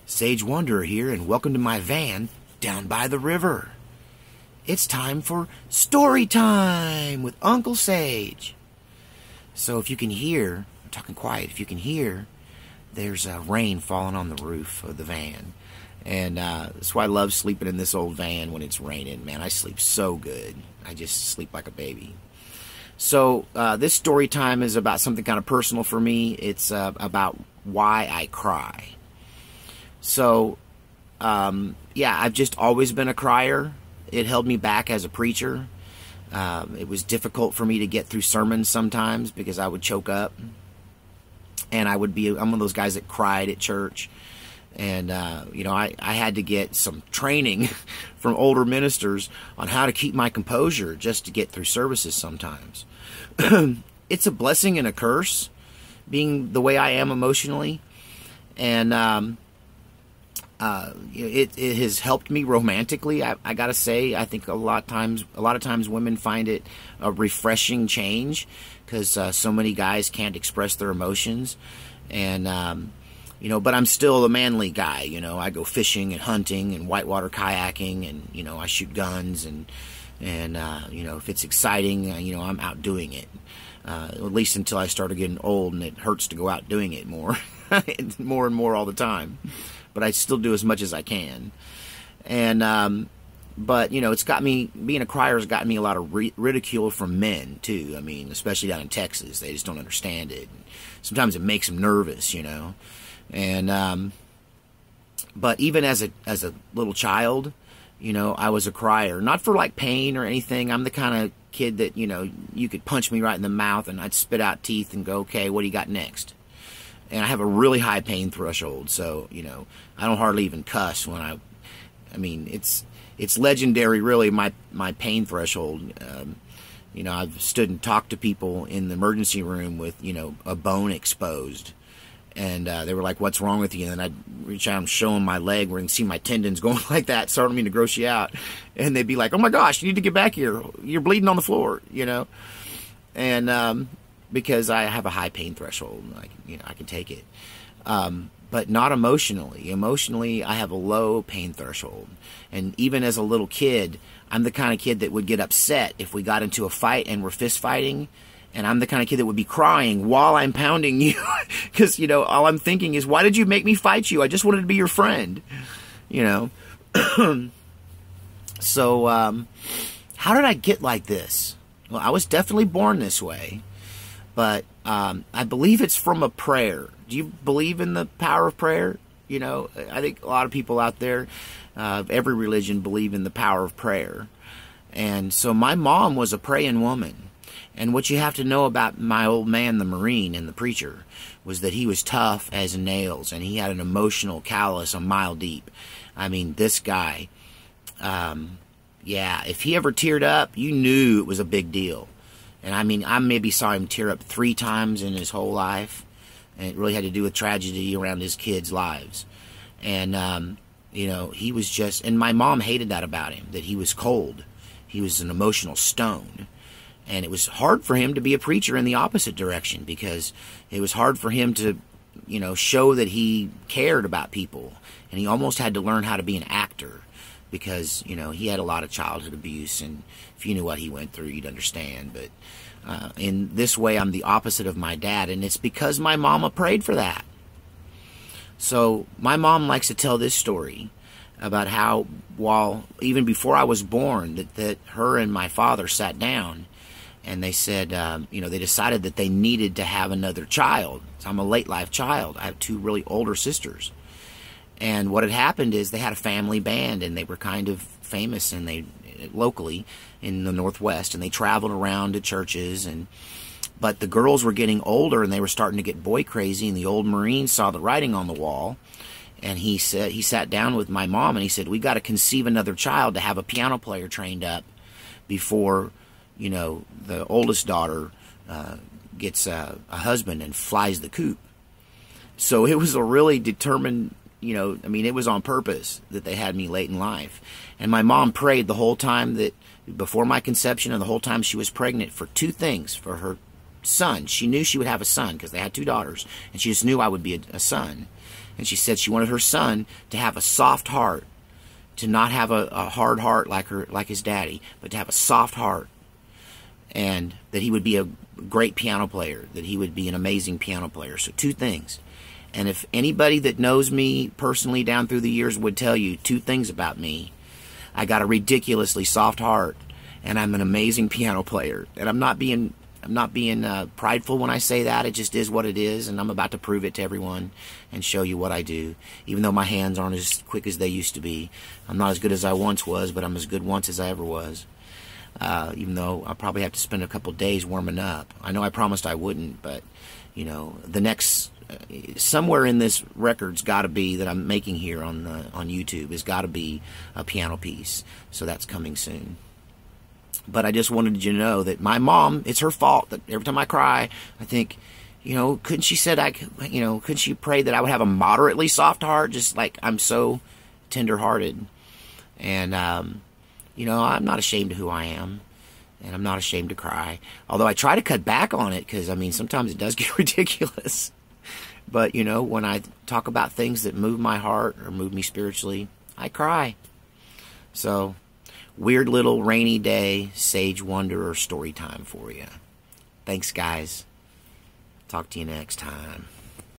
Sage Wanderer here, and welcome to my van down by the river. It's time for story time with Uncle Sage. So if you can hear, I'm talking quiet, if you can hear, there's rain falling on the roof of the van. And that's why I love sleeping in this old van when it's raining. Man, I sleep so good. I just sleep like a baby. So this story time is about something kind of personal for me. It's about why I cry. So, yeah, I've just always been a crier. It held me back as a preacher. It was difficult for me to get through sermons sometimes because I would choke up. And I'm one of those guys that cried at church. And, you know, I had to get some training from older ministers on how to keep my composure just to get through services sometimes. It's a blessing and a curse being the way I am emotionally. And, it has helped me romantically. I gotta say, I think a lot of times women find it a refreshing change because so many guys can't express their emotions, and you know, but I'm still a manly guy. You know, I go fishing and hunting and whitewater kayaking, and you know, I shoot guns, and you know, if it's exciting, you know, I'm out doing it. At least until I started getting old, and it hurts to go out doing it more, more and more all the time. But I still do as much as I can. And, but, you know, it's got me, being a crier has gotten me a lot of ridicule from men, too. I mean, especially down in Texas. They just don't understand it. Sometimes it makes them nervous, you know. And, but even as a little child, you know, I was a crier. Not for, like, pain or anything. I'm the kind of kid that, you know, you could punch me right in the mouth and I'd spit out teeth and go, okay, what do you got next? And I have a really high pain threshold, so, you know, I don't hardly even cuss when I mean, it's legendary, really, my pain threshold. You know, I've stood and talked to people in the emergency room with, you know, a bone exposed. And they were like, what's wrong with you? And then I'd reach out and show them my leg where you can see my tendons going like that, so I don't mean to gross you out. And they'd be like, oh my gosh, you need to get back here. You're bleeding on the floor, you know. And, because I have a high pain threshold, you know, I can take it, but not emotionally. Emotionally, I have a low pain threshold, and even as a little kid, I'm the kind of kid that would get upset if we got into a fight and we're fist fighting, and I'm the kind of kid that would be crying while I'm pounding you, because you know, all I'm thinking is, why did you make me fight you? I just wanted to be your friend, you know. So, how did I get like this? Well, I was definitely born this way. But I believe it's from a prayer. Do you believe in the power of prayer? You know, I think a lot of people out there of every religion believe in the power of prayer. And so my mom was a praying woman. And what you have to know about my old man, the Marine, and the preacher, was that he was tough as nails, and he had an emotional callus a mile deep. I mean, this guy, yeah, if he ever teared up, you knew it was a big deal. And I mean, I maybe saw him tear up 3 times in his whole life. And it really had to do with tragedy around his kids' lives. And, you know, he was just, and my mom hated that about him, that he was cold. He was an emotional stone. And it was hard for him to be a preacher in the opposite direction, because it was hard for him to, you know, show that he cared about people. And he almost had to learn how to be an actor, because, you know, he had a lot of childhood abuse, and if you knew what he went through, you'd understand. But in this way, I'm the opposite of my dad, and it's because my mama prayed for that. So my mom likes to tell this story about how, even before I was born, that her and my father sat down, and they said, you know, they decided that they needed to have another child. So I'm a late life child. I have 2 really older sisters. And what had happened is they had a family band, and they were kind of famous, and they locally in the Northwest, and they traveled around to churches, but the girls were getting older, and they were starting to get boy crazy, and the old Marine saw the writing on the wall, and he sat down with my mom, and he said, we got to conceive another child to have a piano player trained up before, you know, the oldest daughter gets a husband and flies the coop. So it was a really determined, you know, I mean, it was on purpose that they had me late in life. And my mom prayed the whole time, that before my conception and the whole time she was pregnant, for 2 things. For her son, she knew she would have a son because they had 2 daughters, and she just knew I would be a son. And she said she wanted her son to have a soft heart, to not have a hard heart like his daddy, but to have a soft heart, and that he would be a great piano player, that he would be an amazing piano player. So 2 things. And if anybody that knows me personally down through the years would tell you 2 things about me: I got a ridiculously soft heart, and I'm an amazing piano player. And I'm not being prideful when I say that. It just is what it is, and I'm about to prove it to everyone and show you what I do. Even though my hands aren't as quick as they used to be, I'm not as good as I once was, but I'm as good once as I ever was. Even though I'll probably have to spend a couple days warming up. I know I promised I wouldn't, but you know, the next somewhere in this record's got to be that I'm making here on YouTube has got to be a piano piece. So that's coming soon. But I just wanted you to know that my mom, it's her fault that every time I cry, I think, you know, couldn't she couldn't she pray that I would have a moderately soft heart, just like I'm so tender-hearted. And you know, I'm not ashamed of who I am, and I'm not ashamed to cry. Although I try to cut back on it, because, I mean, sometimes it does get ridiculous. But, you know, when I talk about things that move my heart or move me spiritually, I cry. So, weird little rainy day, sage wonder or story time for you. Thanks, guys. Talk to you next time.